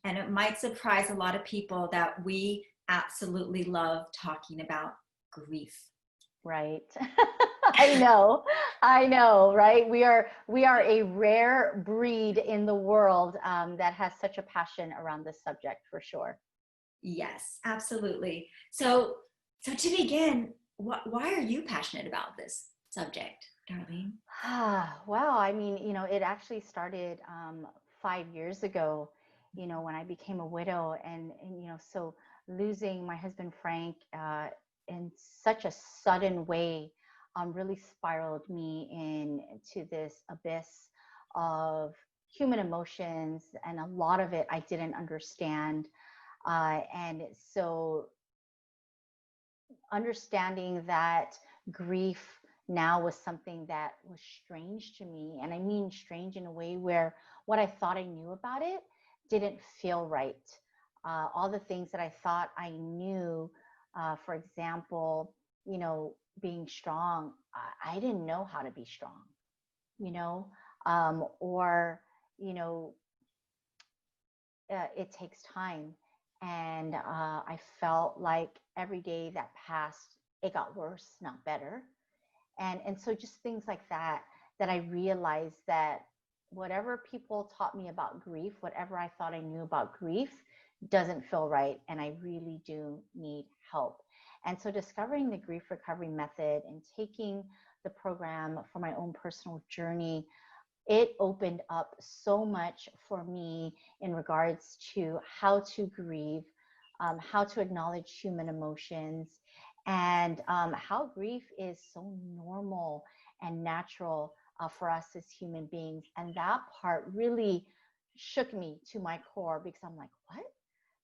And it might surprise a lot of people that we absolutely love talking about grief. Right. I know, right? We are a rare breed in the world that has such a passion around this subject for sure. Yes, absolutely. So to begin, why are you passionate about this subject, Darlene? Wow. I mean, it actually started 5 years ago, when I became a widow and so losing my husband, Frank, in such a sudden way, really spiraled me into this abyss of human emotions. And a lot of it I didn't understand. And so understanding that grief now was something that was strange to me. And I mean strange in a way where what I thought I knew about it didn't feel right. All the things that I thought I knew, for example, being strong, I didn't know how to be strong, you know, or, you know, it takes time. And I felt like every day that passed, it got worse, not better. And so just things like that, that I realized that whatever people taught me about grief, whatever I thought I knew about grief, doesn't feel right. And I really do need help. And so discovering the grief recovery method and taking the program for my own personal journey, it opened up so much for me in regards to how to grieve, how to acknowledge human emotions, and how grief is so normal and natural for us as human beings. And that part really shook me to my core because I'm like, what?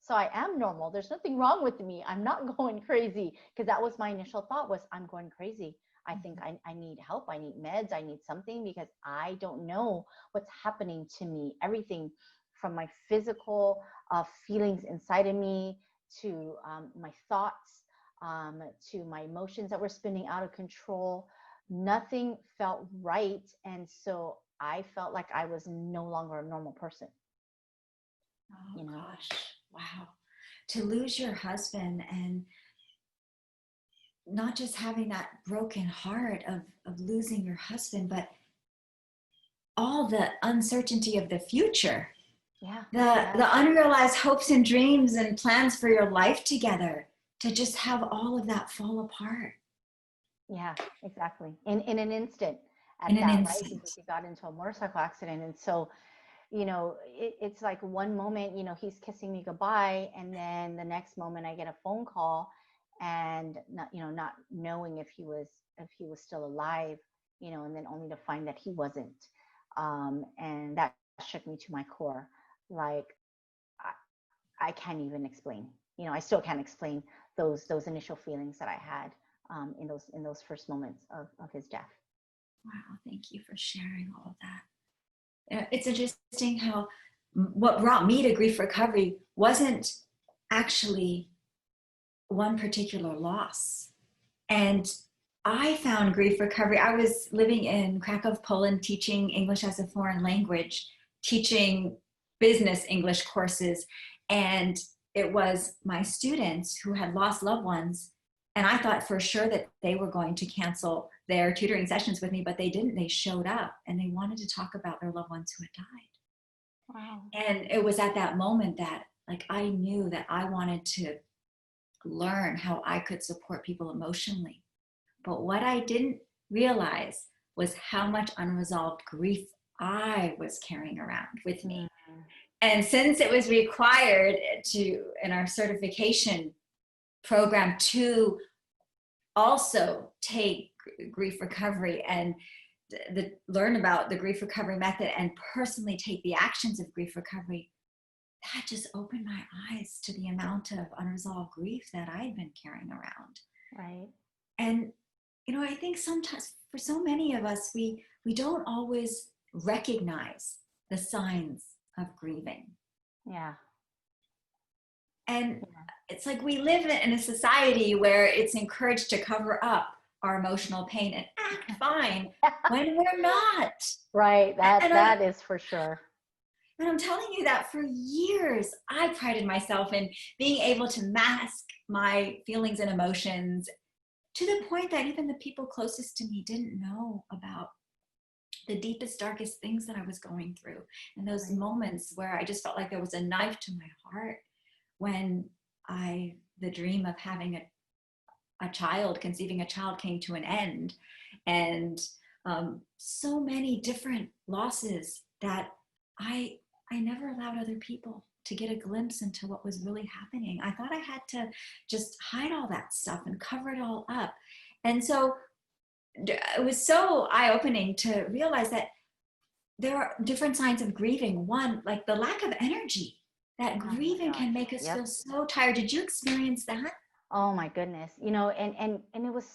So I am normal. There's nothing wrong with me. I'm not going crazy, because that was my initial thought, was I'm going crazy. I think I need help. I need meds. I need something, because I don't know what's happening to me. Everything from my physical feelings inside of me to my thoughts, to my emotions that were spinning out of control. Nothing felt right. And so I felt like I was no longer a normal person. Oh gosh, wow. To lose your husband, and not just having that broken heart of losing your husband, but all the uncertainty of the future, the unrealized hopes and dreams and plans for your life together, to just have all of that fall apart. Yeah, exactly. In an instant In at an that, right? instant. Because he got into a motorcycle accident. And so, it's like one moment, he's kissing me goodbye. And then the next moment I get a phone call, and not knowing if he was still alive, and then only to find that he wasn't. And that shook me to my core. Like, I can't even explain. I still can't explain those initial feelings that I had in those first moments of his death. Wow, thank you for sharing all of that. It's interesting how what brought me to grief recovery wasn't actually one particular loss. And I found grief recovery. I was living in Krakow, Poland, teaching English as a foreign language, teaching business English courses. And it was my students who had lost loved ones. And I thought for sure that they were going to cancel their tutoring sessions with me, but they didn't. They showed up and they wanted to talk about their loved ones who had died. Wow. And it was at that moment that, like, I knew that I wanted to learn how I could support people emotionally. But what I didn't realize was how much unresolved grief I was carrying around with me. And since it was required in our certification program to also take grief recovery and learn about the grief recovery method and personally take the actions of grief recovery, that just opened my eyes to the amount of unresolved grief that I had been carrying around. Right. And, I think sometimes for so many of us, we don't always recognize the signs of grieving. Yeah. And it's like we live in a society where it's encouraged to cover up our emotional pain and act fine when we're not. Right. That is for sure. And I'm telling you that for years, I prided myself in being able to mask my feelings and emotions to the point that even the people closest to me didn't know about the deepest, darkest things that I was going through. And those Right. moments where I just felt like there was a knife to my heart when the dream of having a child, conceiving a child came to an end. And so many different losses that I, I never allowed other people to get a glimpse into what was really happening. I thought I had to just hide all that stuff and cover it all up. And so it was so eye-opening to realize that there are different signs of grieving. One, like the lack of energy, that Oh my grieving gosh. can make us Yep. feel so tired. Did you experience that? Oh my goodness. And it was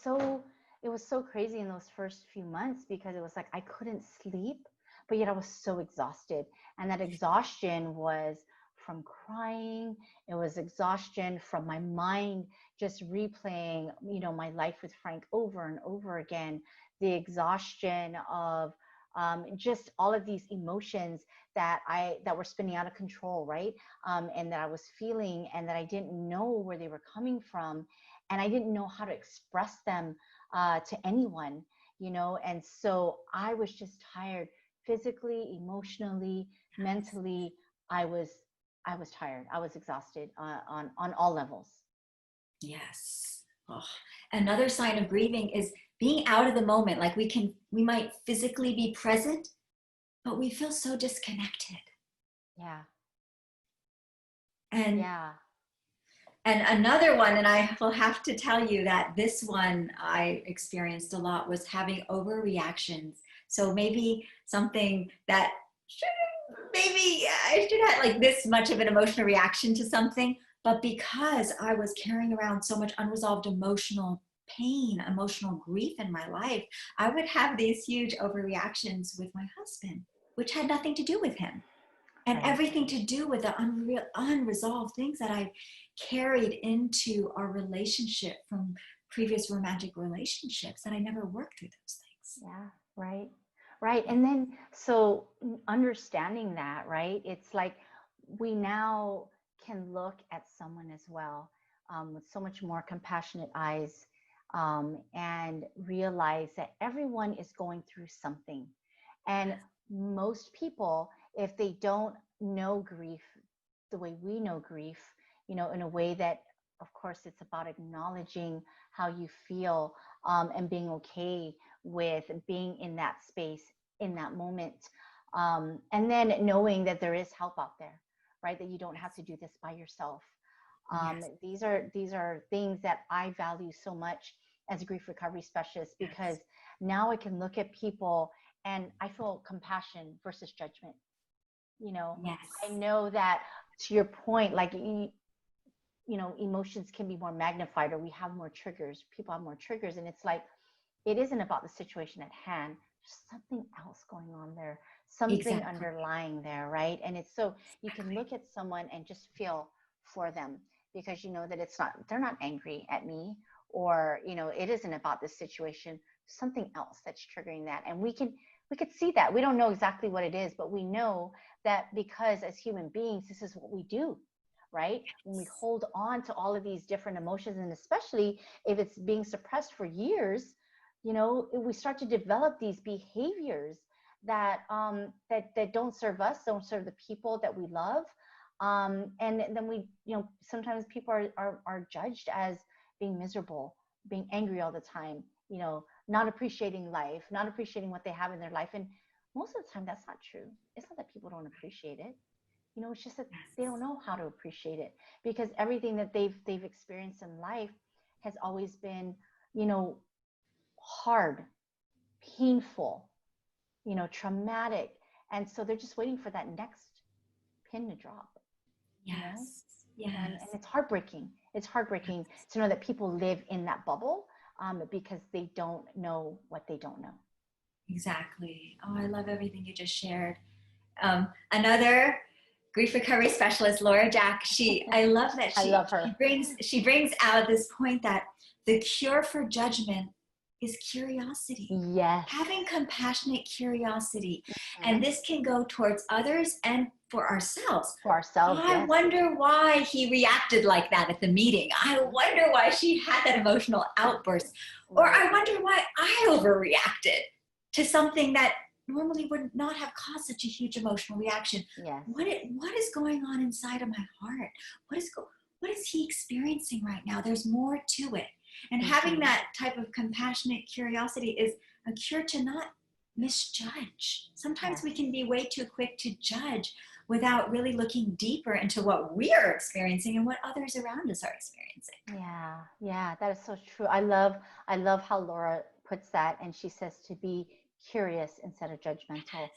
so crazy in those first few months because it was like I couldn't sleep, but yet I was so exhausted. And that exhaustion was from crying. It was exhaustion from my mind just replaying, my life with Frank over and over again. The exhaustion of just all of these emotions that were spinning out of control, right? And that I was feeling and that I didn't know where they were coming from. And I didn't know how to express them to anyone, And so I was just tired physically, emotionally, mentally. I was, I was tired. I was exhausted on all levels. Yes. Oh. Another sign of grieving is being out of the moment. Like we might physically be present, but we feel so disconnected. Yeah. And Yeah. and another one, and I will have to tell you that this one I experienced a lot was having overreactions. So maybe something that maybe I should have like this much of an emotional reaction to something, but because I was carrying around so much unresolved emotional pain, emotional grief in my life, I would have these huge overreactions with my husband, which had nothing to do with him and Right. everything to do with the unresolved things that I carried into our relationship from previous romantic relationships that I never worked through those things. Yeah, right. Right. And then, so understanding that, right? It's like we now can look at someone as well with so much more compassionate eyes and realize that everyone is going through something. And most people, if they don't know grief the way we know grief, in a way that, of course, it's about acknowledging how you feel and being okay with being in that space in that moment. And then knowing that there is help out there, right? That you don't have to do this by yourself. Yes, These are things that I value so much as a grief recovery specialist because yes, now I can look at people and I feel compassion versus judgment. You know, I yes, know that, to your point, like emotions can be more magnified or we have more triggers. People have more triggers, and it's like it isn't about the situation at hand. There's something else going on there, something exactly, underlying there, right? And it's so you can exactly. look at someone and just feel for them because you know that they're not angry at me, or it isn't about this situation. Something else that's triggering that, and we could see that. We don't know exactly what it is, but we know that because as human beings, this is what we do, right? When we hold on to all of these different emotions, and especially if it's being suppressed for years, we start to develop these behaviors that don't serve us, don't serve the people that we love. And then sometimes people are judged as being miserable, being angry all the time, not appreciating life, not appreciating what they have in their life. And most of the time, that's not true. It's not that people don't appreciate it. It's just that they don't Yes, know how to appreciate it because everything that they've experienced in life has always been, you know, hard, painful, traumatic. And so they're just waiting for that next pin to drop, you know? yes, And yes, it's heartbreaking. It's heartbreaking to know that people live in that bubble because they don't know what they don't know. exactly. Oh, I love everything you just shared. Another grief recovery specialist, Laura Jack, I love that I love her. she brings out this point that the cure for judgment is curiosity. Yes. Having compassionate curiosity. And Mhm. this can go towards others and for ourselves. For ourselves, I yes. wonder why he reacted like that at the meeting. I wonder why she had that emotional outburst. Or Right. I wonder why I overreacted to something that normally would not have caused such a huge emotional reaction. Yes. What is going on inside of my heart? What is he experiencing right now? There's more to it. And having that type of compassionate curiosity is a cure to not misjudge. Sometimes Yes. we can be way too quick to judge without really looking deeper into what we're experiencing and what others around us are experiencing. Yeah, yeah, that is so true. I love how Laura puts that, and she says to be curious instead of judgmental,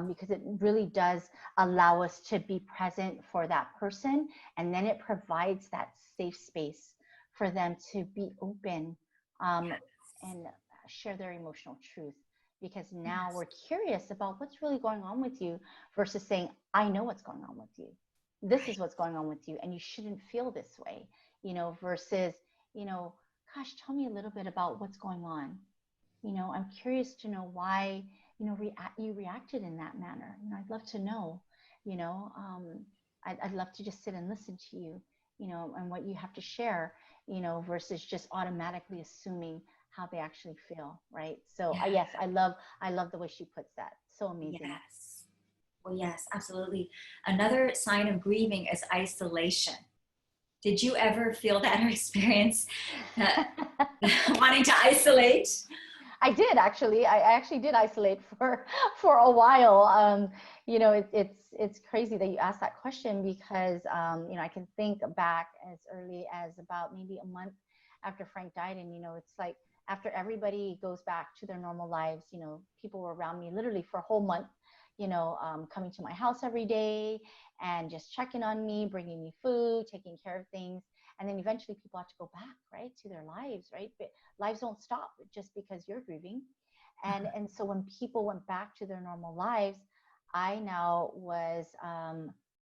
because it really does allow us to be present for that person, and then it provides that safe space for them to be open, and share their emotional truth. Because now Yes. we're curious about what's really going on with you, versus saying, "I know what's going on with you. This is Right. what's going on with you, and you shouldn't feel this way." Versus, gosh, tell me a little bit about what's going on. I'm curious to know why, you reacted in that manner. I'd love to know, you know, I'd love to just sit and listen to you, and what you have to share, versus just automatically assuming how they actually feel. Right. So Yeah. yes, I love the way she puts that. So amazing. Yes. Well, yes, absolutely. Another sign of grieving is isolation. Did you ever feel that or experience wanting to isolate? I did actually. I actually did isolate for a while. It's crazy that you asked that question, because I can think back as early as about maybe a month after Frank died, and it's like after everybody goes back to their normal lives, people were around me literally for a whole month, coming to my house every day and just checking on me, bringing me food, taking care of things. And then eventually people have to go back, right, to their lives, right? But lives don't stop just because you're grieving. And so when people went back to their normal lives, I now was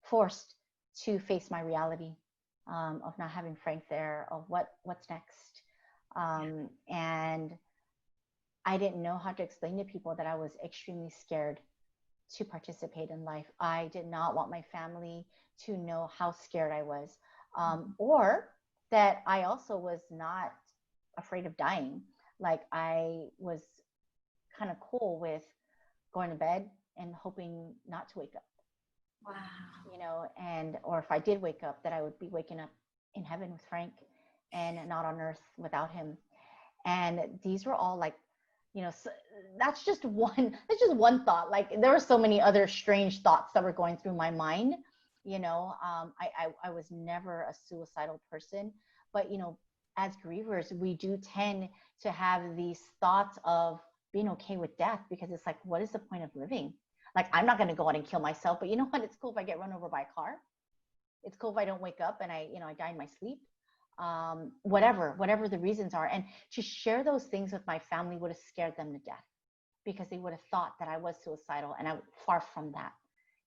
forced to face my reality, of not having Frank there, of what's next. And I didn't know how to explain to people that I was extremely scared to participate in life. I did not want my family to know how scared I was, or that I also was not afraid of dying. Like, I was kind of cool with going to bed and hoping not to wake up, Wow. and or if I did wake up, that I would be waking up in heaven with Frank and not on earth without him. And these were all like, so that's just one thought. Like, there were so many other strange thoughts that were going through my mind. I was never a suicidal person, but as grievers, we do tend to have these thoughts of being okay with death, because it's like, what is the point of living? Like, I'm not going to go out and kill myself, but you know what? It's cool if I get run over by a car. It's cool if I don't wake up and I die in my sleep. Whatever the reasons are. And to share those things with my family would have scared them to death, because they would have thought that I was suicidal, and I far from that,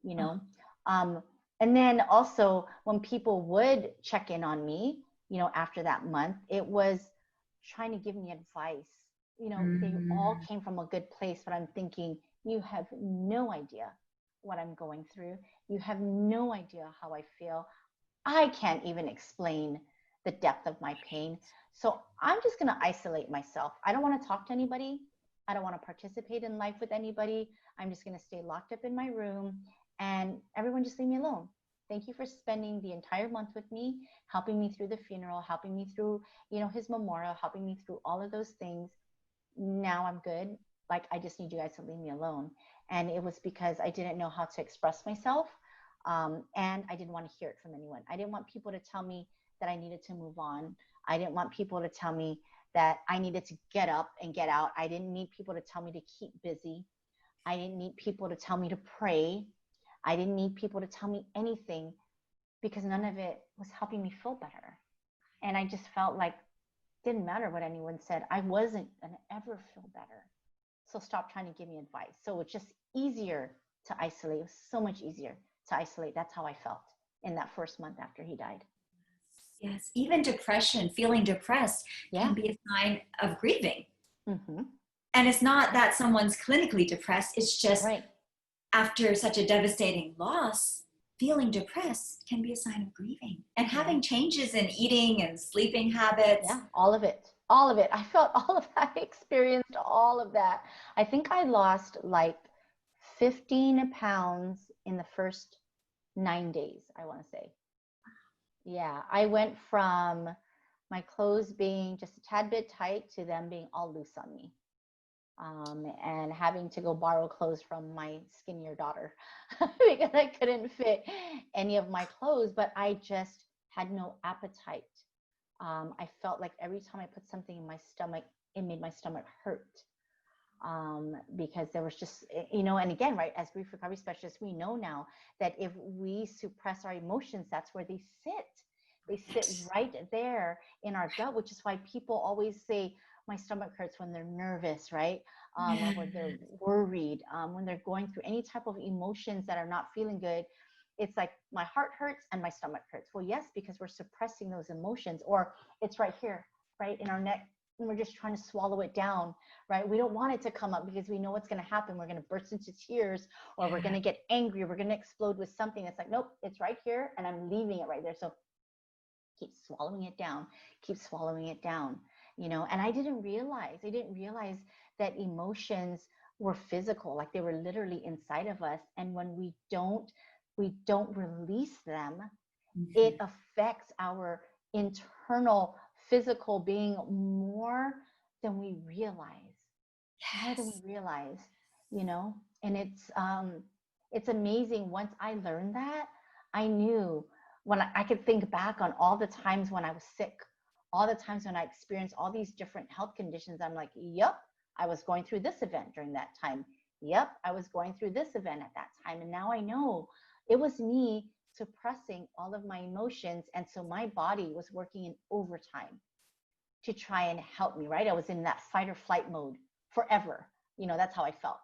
you know. And then also, when people would check in on me, after that month, it was trying to give me advice. They all Mm. came from a good place, but I'm thinking, you have no idea what I'm going through. You have no idea how I feel. I can't even explain the depth of my pain. So I'm just going to isolate myself. I don't want to talk to anybody. I don't want to participate in life with anybody. I'm just going to stay locked up in my room, and everyone just leave me alone. Thank you for spending the entire month with me, helping me through the funeral, helping me through, his memorial, helping me through all of those things. Now I'm good. Like, I just need you guys to leave me alone. And it was because I didn't know how to express myself. And I didn't want to hear it from anyone. I didn't want people to tell me that I needed to move on. I didn't want people to tell me that I needed to get up and get out. I didn't need people to tell me to keep busy. I didn't need people to tell me to pray. I didn't need people to tell me anything, because none of it was helping me feel better. And I just felt like it didn't matter what anyone said. I wasn't going to ever feel better. So stop trying to give me advice. So it's just easier to isolate. It was so much easier to isolate. That's how I felt in that first month after he died. Yes, even depression, feeling depressed can Yeah. be a sign of grieving. Mm-hmm. And it's not that someone's clinically depressed, it's just Right. after such a devastating loss, feeling depressed can be a sign of grieving. And Yeah. having changes in eating and sleeping habits. Yeah, all of it. All of it. I felt all of that. I experienced all of that. I think I lost like 15 pounds in the first 9 days, I want to say. Yeah, I went from my clothes being just a tad bit tight to them being all loose on me. And having to go borrow clothes from my skinnier daughter because I couldn't fit any of my clothes, but I just had no appetite. I felt like every time I put something in my stomach, it made my stomach hurt, because there was just, and again, right, as grief recovery specialists, we know now that if we suppress our emotions, that's where they sit. They sit Yes. right there in our gut, which is why people always say, my stomach hurts when they're nervous, right? Or Yeah. when they're worried, when they're going through any type of emotions that are not feeling good. It's like my heart hurts and my stomach hurts. Well, yes, because we're suppressing those emotions, or it's right here, right in our neck, and we're just trying to swallow it down, right? We don't want it to come up because we know what's going to happen. We're going to burst into tears, or we're going Yeah. to get angry, or we're going to explode with something. It's like, nope, it's right here, and I'm leaving it right there. So keep swallowing it down, keep swallowing it down, and I didn't realize that emotions were physical, like they were literally inside of us. And when we don't release them, it Mhm. affects our internal physical being more than we realize, more than we Yes. realize, you know? And it's amazing. Once I learned that, I knew when I could think back on all the times when I was sick, all the times when I experienced all these different health conditions. I'm like, yep, I was going through this event during that time. Yep, I was going through this event at that time. And now I know it was me suppressing all of my emotions. And so my body was working in overtime to try and help me, right? I was in that fight or flight mode forever. That's how I felt.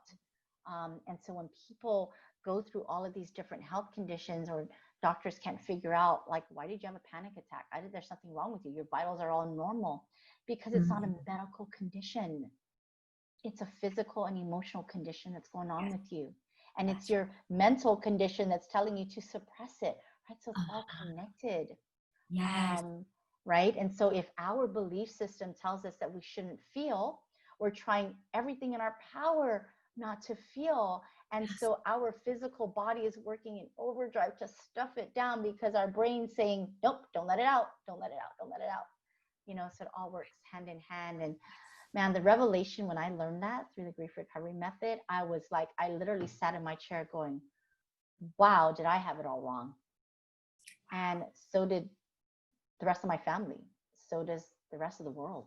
And so when people go through all of these different health conditions, or doctors can't figure out, like, why did you have a panic attack? I think there's something wrong with you. Your vitals are all normal, because it's not a Mhm. medical condition. It's a physical and emotional condition that's going on Yes, with you. And it's that's your mental condition that's telling you to suppress it, right? So it's all uh, connected. yes. um, right? And so if our belief system tells us that we shouldn't feel, we're trying everything in our power not to feel. And Yes. so our physical body is working in overdrive to stuff it down, because our brain's saying, nope, don't let it out, don't let it out, don't let it out. So it all works hand in hand. And man, the revelation when I learned that through the grief recovery method, I was like, I literally sat in my chair going, wow, did I have it all wrong? And so did the rest of my family. So does the rest of the world.